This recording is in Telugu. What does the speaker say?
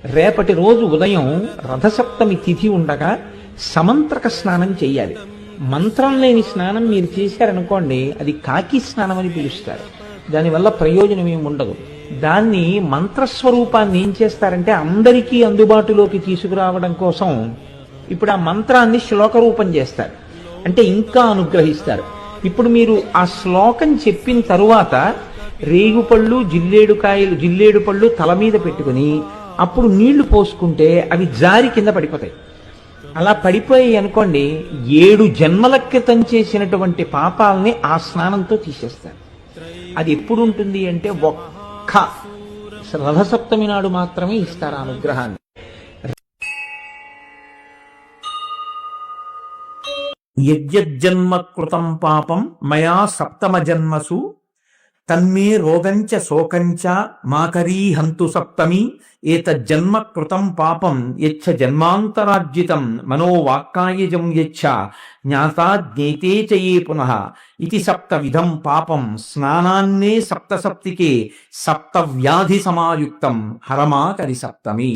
రేపటి రోజు ఉదయం రథసప్తమి తిథి ఉండగా సమంత్రక స్నానం చెయ్యాలి. మంత్రం లేని స్నానం మీరు చేశారనుకోండి, అది కాకి స్నానం అని పిలుస్తారు. దానివల్ల ప్రయోజనం ఏమి ఉండదు. దాన్ని మంత్రస్వరూపాన్ని ఏం చేస్తారంటే అందరికీ అందుబాటులోకి తీసుకురావడం కోసం ఇప్పుడు ఆ మంత్రాన్ని శ్లోక రూపం చేస్తారు. అంటే ఇంకా అనుగ్రహిస్తారు. ఇప్పుడు మీరు ఆ శ్లోకం చెప్పిన తరువాత రేగుపళ్ళు జిల్లేడు పళ్ళు తల మీద పెట్టుకుని అప్పుడు నీళ్లు పోసుకుంటే అవి జారి కింద పడిపోతాయి. అలా పడిపోయి అనుకోండి, 7 జన్మల క్రితం చేసినటువంటి పాపాలని ఆ స్నానంతో తీసేస్తారు. అది ఎప్పుడు ఉంటుంది అంటే ఒక్క రథసప్తమి నాడు మాత్రమే ఇస్తారు ఆ అనుగ్రహాన్ని. యజ్జన్మ కృతం పాపం మయా సప్తమ జన్మసు తన్మే రోగంచ శోకంచ మాకరీ హంతు సప్తమి ఏతజ్జన్మ కృతం పాపం యచ్చ జన్మాంతరార్జితం మనోవాక్కాయజం యచ్చ జ్ఞాతా జ్ఞేతే చ యే పునః ఇది సప్త విధం పాపం స్నానాన్నే సప్తసప్తికే సప్త వ్యాధి సమాయుక్తం హరమాకరి సప్తమి.